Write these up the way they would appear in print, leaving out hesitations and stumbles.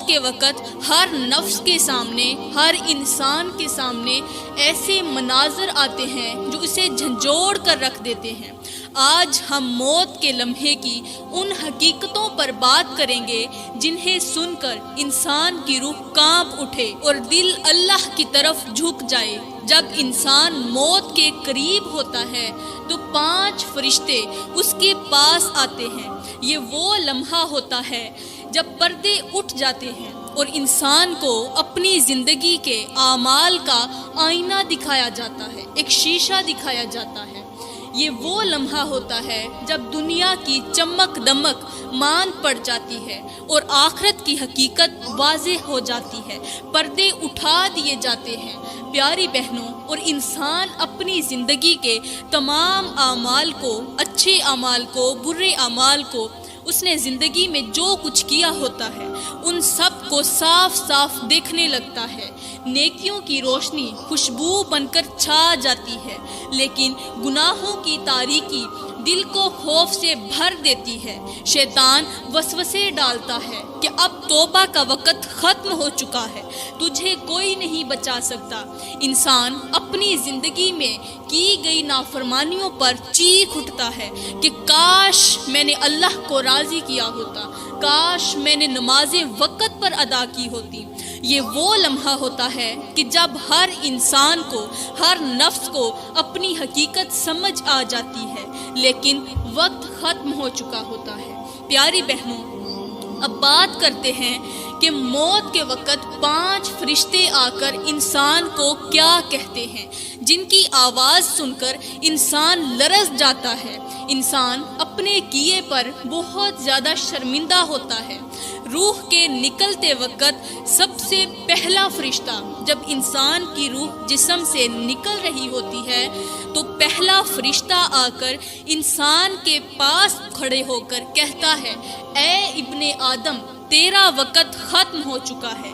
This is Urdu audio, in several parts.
موت کے وقت ہر نفس کے سامنے، ہر انسان کے سامنے ایسے مناظر آتے ہیں جو اسے جھنجھوڑ کر رکھ دیتے ہیں۔ آج ہم موت کے لمحے کی ان حقیقتوں پر بات کریں گے جنہیں سن کر انسان کی روح کانپ اٹھے اور دل اللہ کی طرف جھک جائے۔ جب انسان موت کے قریب ہوتا ہے تو 5 فرشتے اس کے پاس آتے ہیں۔ یہ وہ لمحہ ہوتا ہے جب پردے اٹھ جاتے ہیں اور انسان کو اپنی زندگی کے اعمال کا آئینہ دکھایا جاتا ہے، ایک شیشہ دکھایا جاتا ہے۔ یہ وہ لمحہ ہوتا ہے جب دنیا کی چمک دمک مان پڑ جاتی ہے اور آخرت کی حقیقت واضح ہو جاتی ہے، پردے اٹھا دیے جاتے ہیں۔ پیاری بہنوں، اور انسان اپنی زندگی کے تمام اعمال کو، اچھے اعمال کو، برے اعمال کو، اس نے زندگی میں جو کچھ کیا ہوتا ہے ان سب کو صاف صاف دیکھنے لگتا ہے۔ نیکیوں کی روشنی خوشبو بن کر چھا جاتی ہے، لیکن گناہوں کی تاریکی دل کو خوف سے بھر دیتی ہے۔ شیطان وسوسے ڈالتا ہے کہ اب توبہ کا وقت ختم ہو چکا ہے، تجھے کوئی نہیں بچا سکتا۔ انسان اپنی زندگی میں کی گئی نافرمانیوں پر چیخ اٹھتا ہے کہ کاش میں نے اللہ کو راضی کیا ہوتا، کاش میں نے نمازیں وقت پر ادا کی ہوتی۔ یہ وہ لمحہ ہوتا ہے کہ جب ہر انسان کو، ہر نفس کو اپنی حقیقت سمجھ آ جاتی ہے، لیکن وقت ختم ہو چکا ہوتا ہے۔ پیاری بہنوں، اب بات کرتے ہیں کہ موت کے وقت 5 فرشتے آ کر انسان کو کیا کہتے ہیں، جن کی آواز سن کر انسان لرز جاتا ہے۔ انسان اپنے کیے پر بہت زیادہ شرمندہ ہوتا ہے۔ روح کے نکلتے وقت سب سے پہلا فرشتہ، جب انسان کی روح جسم سے نکل رہی ہوتی ہے تو پہلا فرشتہ آ کر انسان کے پاس کھڑے ہو کر کہتا ہے، اے ابن آدم، تیرا وقت ختم ہو چکا ہے۔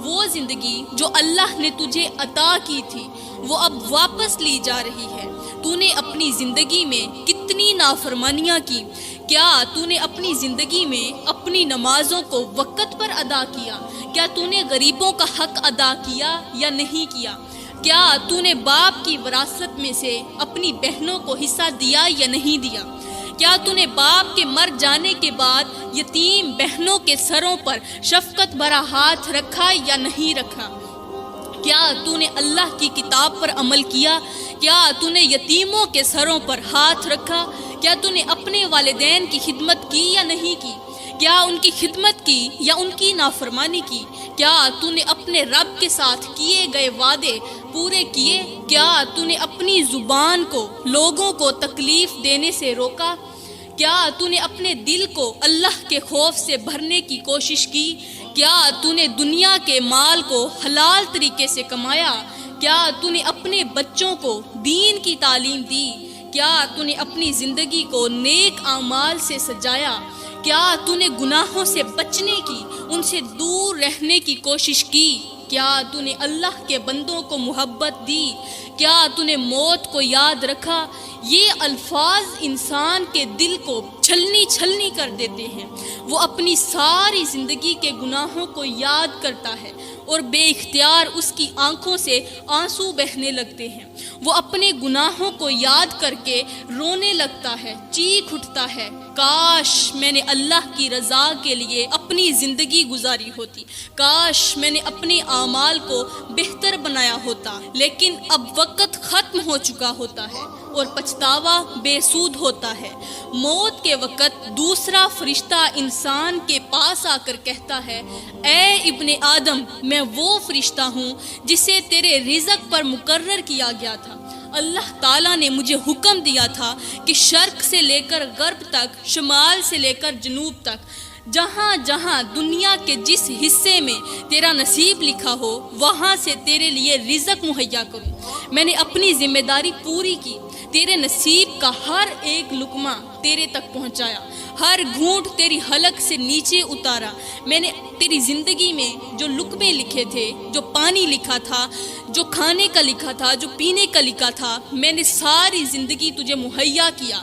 وہ زندگی جو اللہ نے تجھے عطا کی تھی وہ اب واپس لی جا رہی ہے۔ تو نے اپنی زندگی میں کتنی نافرمانیاں کی؟ کیا تو نے اپنی زندگی میں اپنی نمازوں کو وقت پر ادا کیا؟ کیا تو نے غریبوں کا حق ادا کیا یا نہیں کیا؟ کیا تو نے باپ کی وراثت میں سے اپنی بہنوں کو حصہ دیا یا نہیں دیا؟ کیا تو نے باپ کے مر جانے کے بعد یتیم بہنوں کے سروں پر شفقت بھرا ہاتھ رکھا یا نہیں رکھا؟ کیا تو نے اللہ کی کتاب پر عمل کیا؟ کیا تو نے یتیموں کے سروں پر ہاتھ رکھا؟ کیا تو نے اپنے والدین کی خدمت کی یا نہیں کی؟ کیا ان کی خدمت کی یا ان کی نافرمانی کی؟ کیا تو نے اپنے رب کے ساتھ کیے گئے وعدے پورے کیے؟ کیا تو نے اپنی زبان کو لوگوں کو تکلیف دینے سے روکا؟ کیا تو نے اپنے دل کو اللہ کے خوف سے بھرنے کی کوشش کی؟ کیا تو نے دنیا کے مال کو حلال طریقے سے کمایا؟ کیا تو نے اپنے بچوں کو دین کی تعلیم دی؟ کیا تو نے اپنی زندگی کو نیک اعمال سے سجایا؟ کیا تو نے گناہوں سے بچنے کی، ان سے دور رہنے کی کوشش کی؟ کیا تو نے اللہ کے بندوں کو محبت دی؟ کیا تو نے موت کو یاد رکھا؟ یہ الفاظ انسان کے دل کو چھلنی چھلنی کر دیتے ہیں۔ وہ اپنی ساری زندگی کے گناہوں کو یاد کرتا ہے اور بے اختیار اس کی آنکھوں سے آنسو بہنے لگتے ہیں۔ وہ اپنے گناہوں کو یاد کر کے رونے لگتا ہے، چیخ اٹھتا ہے، کاش میں نے اللہ کی رضا کے لیے اپنی زندگی گزاری ہوتی، کاش میں نے اپنے اعمال کو بہتر بنایا ہوتا۔ لیکن اب وقت ختم ہو چکا ہوتا ہے اور پچھتاوا بے سود ہوتا ہے۔ موت کے وقت دوسرا فرشتہ انسان کے پاس آ کر کہتا ہے، اے ابن آدم، میں وہ فرشتہ ہوں جسے تیرے رزق پر مقرر کیا گیا تھا۔ اللہ تعالیٰ نے مجھے حکم دیا تھا کہ شرق سے لے کر غرب تک، شمال سے لے کر جنوب تک، جہاں جہاں دنیا کے جس حصے میں تیرا نصیب لکھا ہو وہاں سے تیرے لیے رزق مہیا کروں۔ میں نے اپنی ذمہ داری پوری کی، تیرے نصیب کا ہر ایک لقمہ تیرے تک پہنچایا، ہر گھونٹ تیری حلق سے نیچے اتارا۔ میں نے تیری زندگی میں جو لقمے لکھے تھے، جو پانی لکھا تھا، جو کھانے کا لکھا تھا، جو پینے کا لکھا تھا، میں نے ساری زندگی تجھے مہیا کیا۔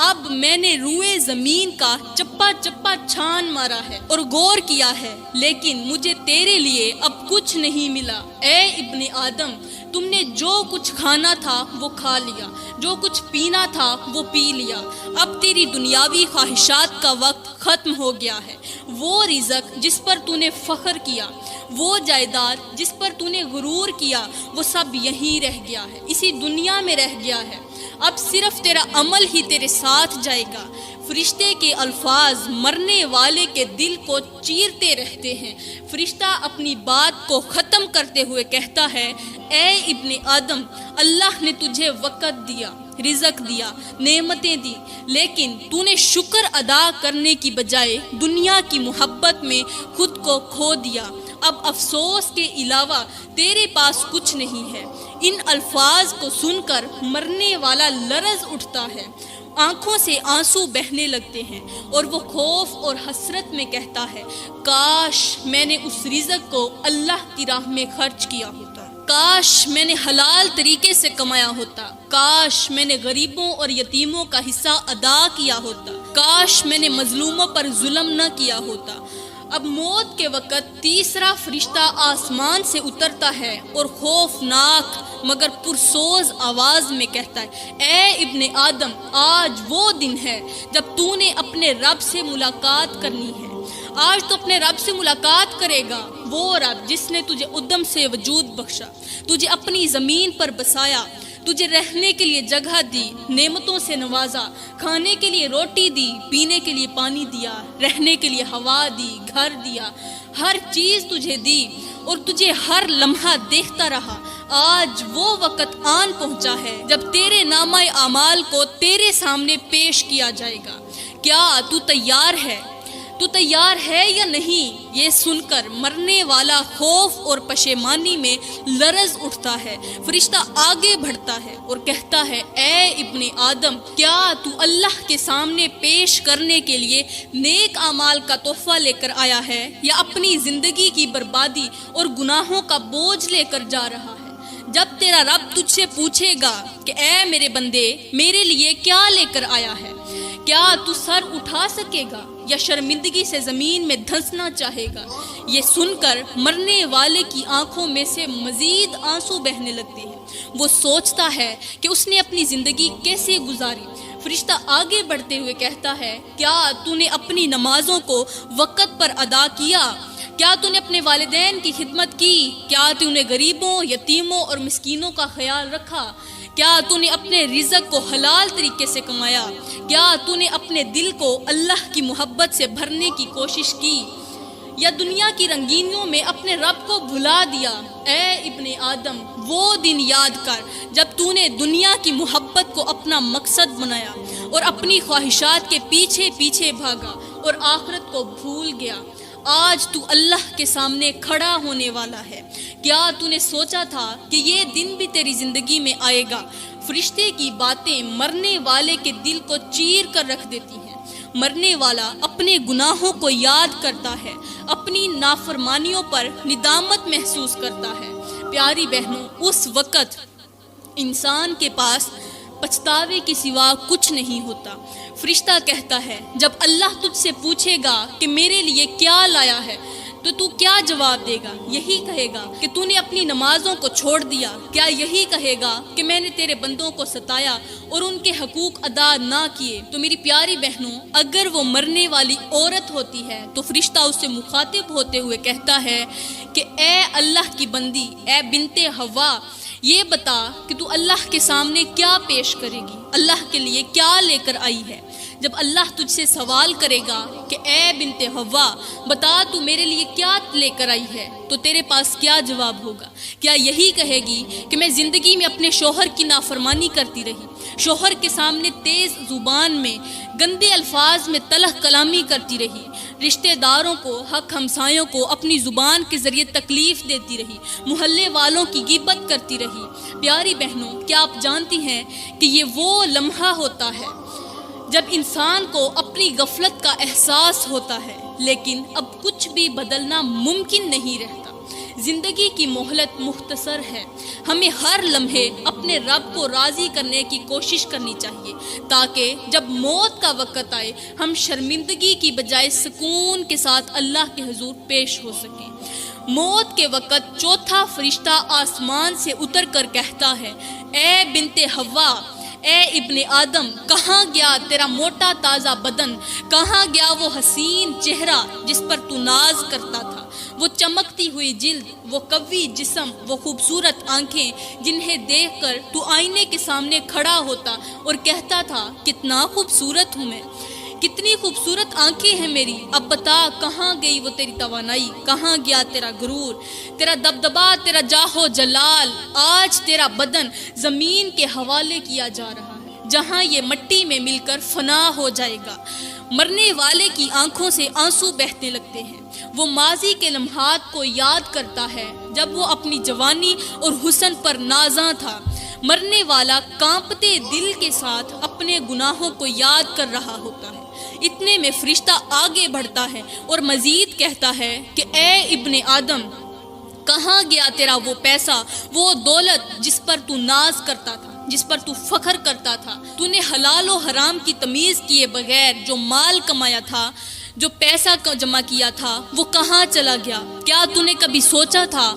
اب میں نے روئے زمین کا چپا چپا چھان مارا ہے اور غور کیا ہے، لیکن مجھے تیرے لیے اب کچھ نہیں ملا۔ اے ابن آدم، تم نے جو کچھ کھانا تھا وہ کھا لیا، جو کچھ پینا تھا وہ پی لیا، اب تیری دنیاوی خواہشات کا وقت ختم ہو گیا ہے۔ وہ رزق جس پر تو نے فخر کیا، وہ جائیداد جس پر تو نے غرور کیا، وہ سب یہیں رہ گیا ہے، اسی دنیا میں رہ گیا ہے۔ اب صرف تیرا عمل ہی تیرے ساتھ جائے گا۔ فرشتے کے الفاظ مرنے والے کے دل کو چیرتے رہتے ہیں۔ فرشتہ اپنی بات کو ختم کرتے ہوئے کہتا ہے، اے ابن آدم، اللہ نے تجھے وقت دیا، رزق دیا، نعمتیں دی، لیکن تو نے شکر ادا کرنے کی بجائے دنیا کی محبت میں خود کو کھو دیا۔ اب افسوس کے علاوہ تیرے پاس کچھ نہیں ہے۔ ان الفاظ کو سن کر مرنے والا لرز اٹھتا ہے، آنکھوں سے آنسو بہنے لگتے ہیں اور وہ خوف اور حسرت میں کہتا ہے، کاش میں نے اس رزق کو اللہ کی راہ میں خرچ کیا ہوتا، کاش میں نے حلال طریقے سے کمایا ہوتا، کاش میں نے غریبوں اور یتیموں کا حصہ ادا کیا ہوتا، کاش میں نے مظلوموں پر ظلم نہ کیا ہوتا۔ اب موت کے وقت تیسرا فرشتہ آسمان سے اترتا ہے اور خوفناک مگر پرسوز آواز میں کہتا ہے، اے ابن آدم، آج وہ دن ہے جب تو نے اپنے رب سے ملاقات کرنی ہے۔ آج تو اپنے رب سے ملاقات کرے گا، وہ رب جس نے تجھے ادم سے وجود بخشا، تجھے اپنی زمین پر بسایا، تجھے رہنے کے لیے جگہ دی، نعمتوں سے نوازا، کھانے کے لیے روٹی دی، پینے کے لیے پانی دیا، رہنے کے لیے ہوا دی، گھر دیا، ہر چیز تجھے دی اور تجھے ہر لمحہ دیکھتا رہا۔ آج وہ وقت آن پہنچا ہے جب تیرے نامہ اعمال کو تیرے سامنے پیش کیا جائے گا۔ کیا تو تیار ہے؟ تو تیار ہے یا نہیں؟ یہ سن کر مرنے والا خوف اور پشیمانی میں لرز اٹھتا ہے۔ فرشتہ آگے بڑھتا ہے اور کہتا ہے، اے ابن آدم، کیا تو اللہ کے سامنے پیش کرنے کے لیے نیک اعمال کا تحفہ لے کر آیا ہے یا اپنی زندگی کی بربادی اور گناہوں کا بوجھ لے کر جا رہا ہے؟ جب تیرا رب تجھ سے پوچھے گا کہ اے میرے بندے، میرے لیے کیا لے کر آیا ہے، کیا تو سر اٹھا سکے گا یا شرمندگی سے زمین میں دھنسنا چاہے گا؟ یہ سن کر مرنے والے کی آنکھوں میں سے مزید آنسو بہنے لگتے ہیں۔ وہ سوچتا ہے کہ اس نے اپنی زندگی کیسے گزاری۔ فرشتہ آگے بڑھتے ہوئے کہتا ہے، کیا تو نے اپنی نمازوں کو وقت پر ادا کیا؟ کیا تو نے اپنے والدین کی خدمت کی؟ کیا تو نے غریبوں، یتیموں اور مسکینوں کا خیال رکھا؟ کیا تو نے اپنے رزق کو حلال طریقے سے کمایا؟ کیا تو نے اپنے دل کو اللہ کی محبت سے بھرنے کی کوشش کی یا دنیا کی رنگینیوں میں اپنے رب کو بھلا دیا؟ اے ابن آدم، وہ دن یاد کر جب تو نے دنیا کی محبت کو اپنا مقصد بنایا اور اپنی خواہشات کے پیچھے پیچھے بھاگا اور آخرت کو بھول گیا۔ آج تو اللہ کے سامنے کھڑا ہونے والا ہے۔ کیا تو نے سوچا تھا کہ یہ دن بھی تیری زندگی میں آئے گا؟ فرشتے کی باتیں مرنے والے کے دل کو چیر کر رکھ دیتی ہیں۔ مرنے والا اپنے گناہوں کو یاد کرتا ہے، اپنی نافرمانیوں پر ندامت محسوس کرتا ہے۔ پیاری بہنوں، اس وقت انسان کے پاس پچھتاوے کے سوا کچھ نہیں ہوتا۔ فرشتہ کہتا ہے، جب اللہ تجھ سے پوچھے گا کہ میرے لیے کیا لایا ہے تو کیا جواب دے گا؟ یہی کہے گا کہ تو نے اپنی نمازوں کو چھوڑ دیا۔ کیا یہی کہے گا کہ میں نے تیرے بندوں کو ستایا اور ان کے حقوق ادا نہ کیے؟ تو میری پیاری بہنوں، اگر وہ مرنے والی عورت ہوتی ہے تو فرشتہ اس سے مخاطب ہوتے ہوئے کہتا ہے کہ اے اللہ کی بندی، اے بنت حوا، یہ بتا کہ تو اللہ کے سامنے کیا پیش کرے گی، اللہ کے لیے کیا لے کر آئی ہے۔ جب اللہ تجھ سے سوال کرے گا کہ اے بنت حوا، بتا تو میرے لیے کیا لے کر آئی ہے، تو تیرے پاس کیا جواب ہوگا؟ کیا یہی کہے گی کہ میں زندگی میں اپنے شوہر کی نافرمانی کرتی رہی، شوہر کے سامنے تیز زبان میں، گندے الفاظ میں تلخ کلامی کرتی رہی، رشتہ داروں کو، حق ہمسایوں کو اپنی زبان کے ذریعے تکلیف دیتی رہی، محلے والوں کی غیبت کرتی رہی؟ پیاری بہنوں، کیا آپ جانتی ہیں کہ یہ وہ لمحہ ہوتا ہے جب انسان کو اپنی غفلت کا احساس ہوتا ہے، لیکن اب کچھ بھی بدلنا ممکن نہیں رہتا۔ زندگی کی مہلت مختصر ہے، ہمیں ہر لمحے اپنے رب کو راضی کرنے کی کوشش کرنی چاہیے تاکہ جب موت کا وقت آئے ہم شرمندگی کی بجائے سکون کے ساتھ اللہ کے حضور پیش ہو سکیں۔ موت کے وقت چوتھا فرشتہ آسمان سے اتر کر کہتا ہے، اے بنت حوا، اے ابن آدم، کہاں گیا تیرا موٹا تازہ بدن، کہاں گیا وہ حسین چہرہ جس پر تو ناز کرتا تھا، وہ چمکتی ہوئی جلد، وہ قوی جسم، وہ خوبصورت آنکھیں جنہیں دیکھ کر تو آئینے کے سامنے کھڑا ہوتا اور کہتا تھا کتنا خوبصورت ہوں میں، کتنی خوبصورت آنکھیں ہیں میری، اب بتا کہاں گئی وہ تیری توانائی، کہاں گیا تیرا غرور، تیرا دبدبا، تیرا جاہ و جلال۔ آج تیرا بدن زمین کے حوالے کیا جا رہا ہے جہاں یہ مٹی میں مل کر فنا ہو جائے گا۔ مرنے والے کی آنکھوں سے آنسو بہنے لگتے ہیں، وہ ماضی کے لمحات کو یاد کرتا ہے جب وہ اپنی جوانی اور حسن پر نازاں تھا۔ مرنے والا کانپتے دل کے ساتھ اپنے گناہوں کو یاد کر رہا ہوتا ہے۔ اتنے میں فرشتہ آگے بڑھتا ہے اور مزید کہتا ہے کہ اے ابن آدم، کہاں گیا تیرا وہ پیسہ، وہ دولت جس پر تو ناز کرتا تھا، جس پر تو فخر کرتا تھا، تو نے حلال و حرام کی تمیز کیے بغیر جو مال کمایا تھا، جو پیسہ جمع کیا تھا، وہ کہاں چلا گیا؟ کیا تو نے کبھی سوچا تھا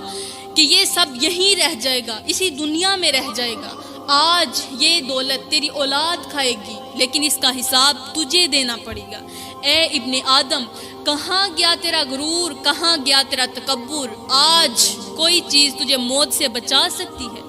کہ یہ سب یہیں رہ جائے گا، اسی دنیا میں رہ جائے گا؟ آج یہ دولت تیری اولاد کھائے گی لیکن اس کا حساب تجھے دینا پڑے گا۔ اے ابن آدم، کہاں گیا تیرا غرور، کہاں گیا تیرا تکبر؟ آج کوئی چیز تجھے موت سے بچا سکتی ہے؟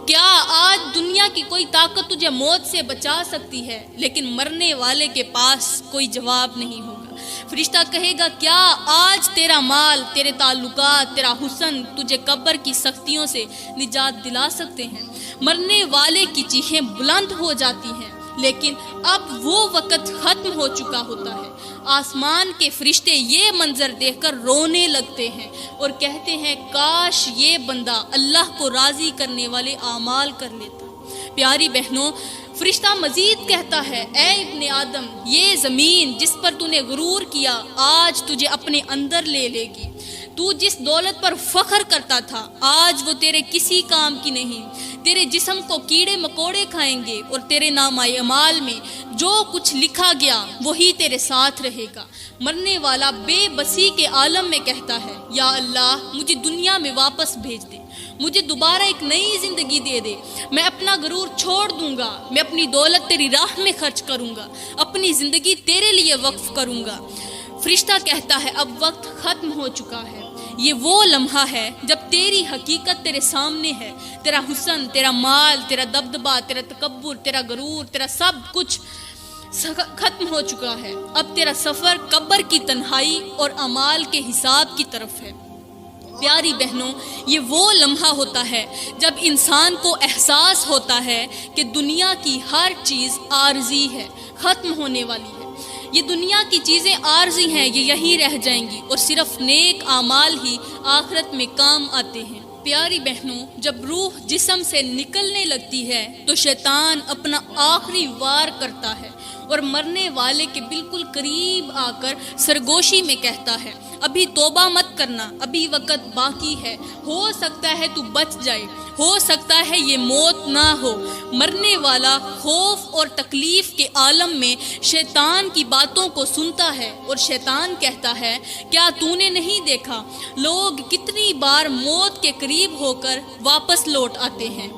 کیا آج دنیا کی کوئی طاقت تجھے موت سے بچا سکتی ہے؟ لیکن مرنے والے کے پاس کوئی جواب نہیں ہوگا۔ فرشتہ کہے گا، کیا آج تیرا مال، تیرے تعلقات، تیرا حسن تجھے قبر کی سختیوں سے نجات دلا سکتے ہیں؟ مرنے والے کی چیخیں بلند ہو جاتی ہیں، لیکن اب وہ وقت ختم ہو چکا ہوتا ہے۔ آسمان کے فرشتے یہ منظر دیکھ کر رونے لگتے ہیں اور کہتے ہیں کاش یہ بندہ اللہ کو راضی کرنے والے اعمال کر لیتا۔ پیاری بہنوں، فرشتہ مزید کہتا ہے، اے ابن آدم، یہ زمین جس پر تو نے غرور کیا آج تجھے اپنے اندر لے لے گی۔ تو جس دولت پر فخر کرتا تھا آج وہ تیرے کسی کام کی نہیں۔ تیرے جسم کو کیڑے مکوڑے کھائیں گے اور تیرے نامہ اعمال میں جو کچھ لکھا گیا وہی تیرے ساتھ رہے گا۔ مرنے والا بے بسی کے عالم میں کہتا ہے، یا اللہ مجھے دنیا میں واپس بھیج دے، مجھے دوبارہ ایک نئی زندگی دے دے، میں اپنا غرور چھوڑ دوں گا، میں اپنی دولت تیری راہ میں خرچ کروں گا، اپنی زندگی تیرے لیے وقف کروں گا۔ فرشتہ کہتا ہے اب وقت ختم ہو چکا ہے، یہ وہ لمحہ ہے جب تیری حقیقت تیرے سامنے ہے، تیرا حسن، تیرا مال، تیرا دبدبا، تیرا تکبر، تیرا غرور، تیرا سب کچھ ختم ہو چکا ہے۔ اب تیرا سفر قبر کی تنہائی اور اعمال کے حساب کی طرف ہے۔ پیاری بہنوں، یہ وہ لمحہ ہوتا ہے جب انسان کو احساس ہوتا ہے کہ دنیا کی ہر چیز عارضی ہے، ختم ہونے والی ہے۔ یہ دنیا کی چیزیں عارضی ہیں، یہ یہیں رہ جائیں گی اور صرف نیک اعمال ہی آخرت میں کام آتے ہیں۔ پیاری بہنوں، جب روح جسم سے نکلنے لگتی ہے تو شیطان اپنا آخری وار کرتا ہے اور مرنے والے کے بالکل قریب آ کر سرگوشی میں کہتا ہے، ابھی توبہ مت کرنا، ابھی وقت باقی ہے، ہو سکتا ہے تو بچ جائے، ہو سکتا ہے یہ موت نہ ہو۔ مرنے والا خوف اور تکلیف کے عالم میں شیطان کی باتوں کو سنتا ہے اور شیطان کہتا ہے، کیا تو نے نہیں دیکھا لوگ کتنی بار موت کے قریب ہو کر واپس لوٹ آتے ہیں؟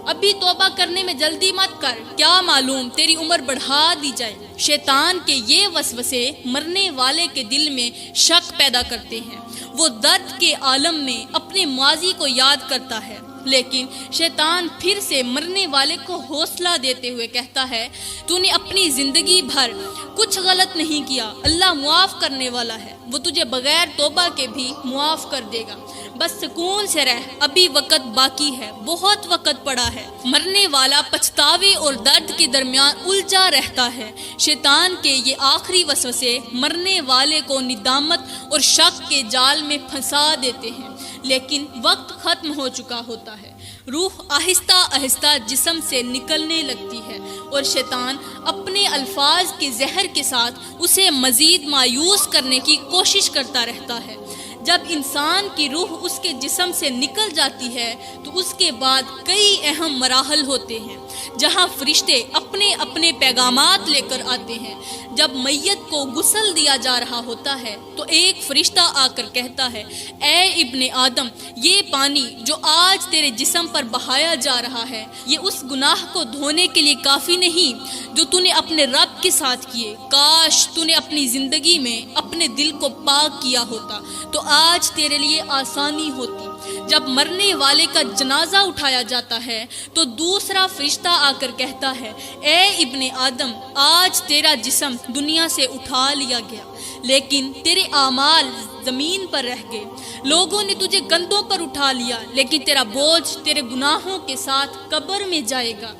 ابھی توبہ کرنے میں جلدی مت کر، کیا معلوم تیری عمر بڑھا دی جائے۔ شیطان کے یہ وسوسے مرنے والے کے دل میں شک پیدا کرتے ہیں، وہ درد کے عالم میں اپنے ماضی کو یاد کرتا ہے، لیکن شیطان پھر سے مرنے والے کو حوصلہ دیتے ہوئے کہتا ہے، تو نے اپنی زندگی بھر کچھ غلط نہیں کیا، اللہ معاف کرنے والا ہے، وہ تجھے بغیر توبہ کے بھی معاف کر دے گا، بس سکون سے رہ، ابھی وقت باقی ہے، بہت وقت پڑا ہے۔ مرنے والا پچھتاوے اور درد کے درمیان الجھا رہتا ہے۔ شیطان کے یہ آخری وسوسے مرنے والے کو ندامت اور شک کے جال میں پھنسا دیتے ہیں، لیکن وقت ختم ہو چکا ہوتا ہے۔ روح آہستہ آہستہ جسم سے نکلنے لگتی ہے اور شیطان اپنے الفاظ کے زہر کے ساتھ اسے مزید مایوس کرنے کی کوشش کرتا رہتا ہے۔ جب انسان کی روح اس کے جسم سے نکل جاتی ہے تو اس کے بعد کئی اہم مراحل ہوتے ہیں جہاں فرشتے اپنے اپنے پیغامات لے کر آتے ہیں۔ جب میت کو غسل دیا جا رہا ہوتا ہے تو ایک فرشتہ آ کر کہتا ہے، اے ابن آدم، یہ پانی جو آج تیرے جسم پر بہایا جا رہا ہے یہ اس گناہ کو دھونے کے لیے کافی نہیں جو تو نے اپنے رب کے ساتھ کیے۔ کاش تو نے اپنی زندگی میں اپنے دل کو پاک کیا ہوتا تو آج تیرے لیے آسانی ہوتی۔ جب مرنے والے کا جنازہ اٹھایا جاتا ہے تو دوسرا فرشتہ آ کر کہتا ہے، اے ابن آدم، آج تیرا جسم دنیا سے اٹھا لیا گیا لیکن تیرے اعمال زمین پر رہ گئے۔ لوگوں نے تجھے کندھوں پر اٹھا لیا لیکن تیرا بوجھ تیرے گناہوں کے ساتھ قبر میں جائے گا۔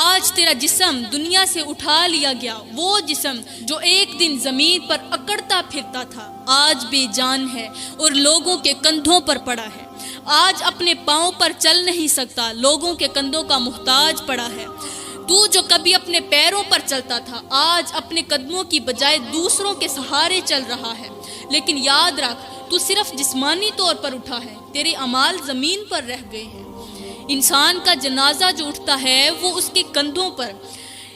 آج تیرا جسم دنیا سے اٹھا لیا گیا، وہ جسم جو ایک دن زمین پر اکڑتا پھرتا تھا آج بے جان ہے اور لوگوں کے کندھوں پر پڑا ہے۔ آج اپنے پاؤں پر چل نہیں سکتا، لوگوں کے کندھوں کا محتاج پڑا ہے۔ تو جو کبھی اپنے پیروں پر چلتا تھا آج اپنے قدموں کی بجائے دوسروں کے سہارے چل رہا ہے، لیکن یاد رکھ تو صرف جسمانی طور پر اٹھا ہے، تیرے اعمال زمین پر رہ گئے ہیں۔ انسان کا جنازہ جو اٹھتا ہے وہ اس کے کندھوں پر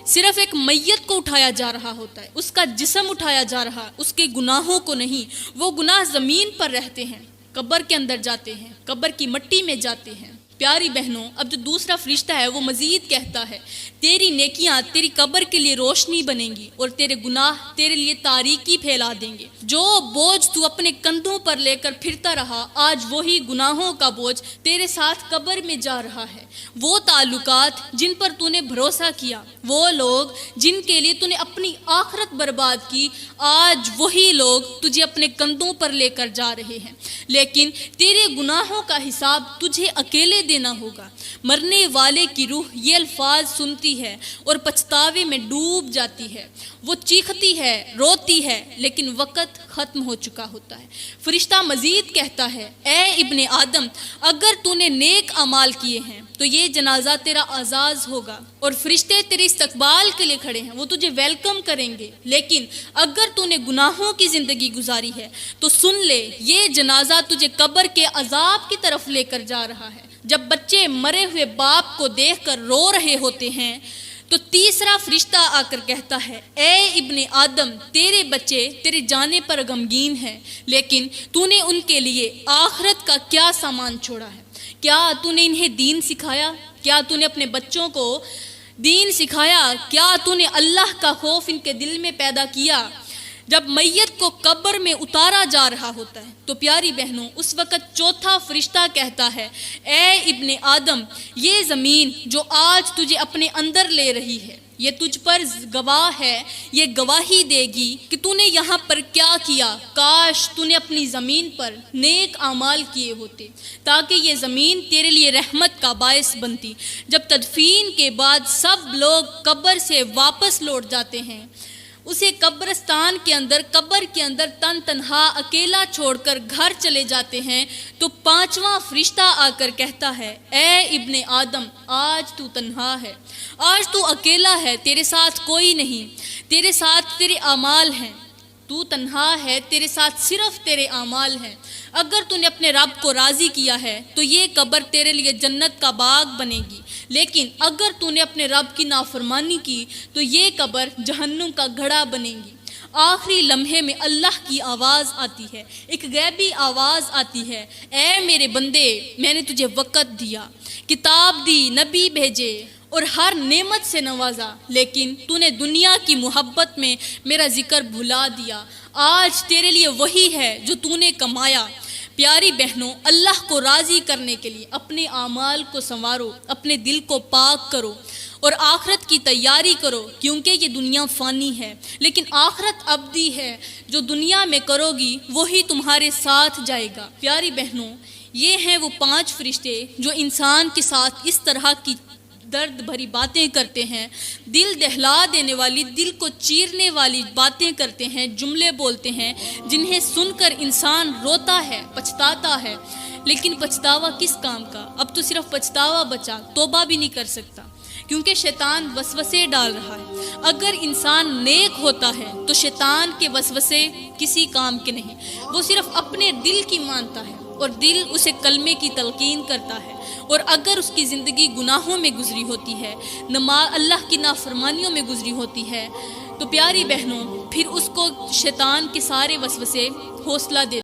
صرف ایک میت کو اٹھایا جا رہا ہوتا ہے، اس کا جسم اٹھایا جا رہا، اس کے گناہوں کو نہیں۔ وہ گناہ زمین پر رہتے ہیں، قبر کے اندر جاتے ہیں، قبر کی مٹی میں جاتے ہیں۔ پیاری بہنوں، اب جو دوسرا فرشتہ ہے وہ مزید کہتا ہے، تیری نیکیاں تیری قبر کے لیے روشنی بنیں گی اور تیرے گناہ تیرے لیے تاریکی پھیلا دیں گے۔ جو بوجھ تو اپنے کندھوں پر لے کر پھرتا رہا آج وہی گناہوں کا بوجھ تیرے ساتھ قبر میں جا رہا ہے۔ وہ تعلقات جن پر تو نے بھروسہ کیا، وہ لوگ جن کے لیے تو نے اپنی آخرت برباد کی، آج وہی لوگ تجھے اپنے کندھوں پر لے کر جا رہے ہیں، لیکن تیرے گناہوں کا حساب تجھے اکیلے دینا ہوگا۔ مرنے والے کی روح یہ الفاظ سنتی ہے اور پچھتاوے میں ڈوب جاتی ہے، وہ چیختی ہے، روتی ہے، لیکن وقت ختم ہو چکا ہوتا ہے۔ فرشتہ مزید کہتا ہے، اے ابن آدم، اگر تو نے نیک اعمال کیے ہیں تو یہ جنازہ تیرا اعزاز ہوگا اور فرشتے تیرے استقبال کے لیے کھڑے ہیں، وہ تجھے ویلکم کریں گے۔ لیکن اگر تو نے گناہوں کی زندگی گزاری ہے تو سن لے، یہ جنازہ تجھے قبر کے عذاب کی طرف لے کر جا رہا ہے۔ جب بچے مرے ہوئے باپ کو دیکھ کر رو رہے ہوتے ہیں تو تیسرا فرشتہ آ کر کہتا ہے، اے ابن آدم، تیرے بچے تیرے جانے پر غمگین ہیں، لیکن تو نے ان کے لیے آخرت کا کیا سامان چھوڑا ہے؟ کیا تو نے انہیں دین سکھایا؟ کیا تو نے اپنے بچوں کو دین سکھایا؟ کیا تو نے اللہ کا خوف ان کے دل میں پیدا کیا؟ جب میت کو قبر میں اتارا جا رہا ہوتا ہے تو پیاری بہنوں اس وقت چوتھا فرشتہ کہتا ہے، اے ابن آدم، یہ زمین جو آج تجھے اپنے اندر لے رہی ہے یہ تجھ پر گواہ ہے، یہ گواہی دے گی کہ تو نے یہاں پر کیا کیا۔ کاش تو نے اپنی زمین پر نیک اعمال کیے ہوتے تاکہ یہ زمین تیرے لیے رحمت کا باعث بنتی۔ جب تدفین کے بعد سب لوگ قبر سے واپس لوٹ جاتے ہیں، اسے قبرستان کے اندر، قبر کے اندر تن تنہا اکیلا چھوڑ کر گھر چلے جاتے ہیں تو پانچواں فرشتہ آ کر کہتا ہے، اے ابن آدم، آج تو تنہا ہے، آج تو اکیلا ہے، تیرے ساتھ کوئی نہیں، تیرے ساتھ تیرے اعمال ہیں، تو تنہا ہے، تیرے ساتھ صرف تیرے اعمال ہیں۔ اگر تو نے اپنے رب کو راضی کیا ہے تو یہ قبر تیرے لیے جنت کا باغ بنے گی، لیکن اگر تو نے اپنے رب کی نافرمانی کی تو یہ قبر جہنم کا گڑھا بنے گی۔ آخری لمحے میں اللہ کی آواز آتی ہے، ایک غیبی آواز آتی ہے، اے میرے بندے، میں نے تجھے وقت دیا، کتاب دی، نبی بھیجے اور ہر نعمت سے نوازا، لیکن تو نے دنیا کی محبت میں میرا ذکر بھلا دیا۔ آج تیرے لیے وہی ہے جو تو نے کمایا۔ پیاری بہنوں، اللہ کو راضی کرنے کے لیے اپنے اعمال کو سنوارو، اپنے دل کو پاک کرو اور آخرت کی تیاری کرو، کیونکہ یہ دنیا فانی ہے لیکن آخرت ابدی ہے۔ جو دنیا میں کرو گی وہی تمہارے ساتھ جائے گا۔ پیاری بہنوں، یہ ہیں وہ 5 فرشتے جو انسان کے ساتھ اس طرح کی درد بھری باتیں کرتے ہیں، دل دہلا دینے والی، دل کو چیرنے والی باتیں کرتے ہیں، جملے بولتے ہیں جنہیں سن کر انسان روتا ہے، پچھتاتا ہے، لیکن پچھتاوا کس کام کا؟ اب تو صرف پچھتاوا بچا، توبہ بھی نہیں کر سکتا۔ کیونکہ شیطان وسوسے ڈال رہا ہے۔ اگر انسان نیک ہوتا ہے تو شیطان کے وسوسے کسی کام کے نہیں، وہ صرف اپنے دل کی مانتا ہے اور دل اسے کلمے کی تلقین کرتا ہے۔ اور اگر اس کی زندگی گناہوں میں گزری ہوتی ہے، اللہ کی نافرمانیوں میں گزری ہوتی ہے، تو پیاری بہنوں پھر اس کو شیطان کے سارے وسوسے حوصلہ دے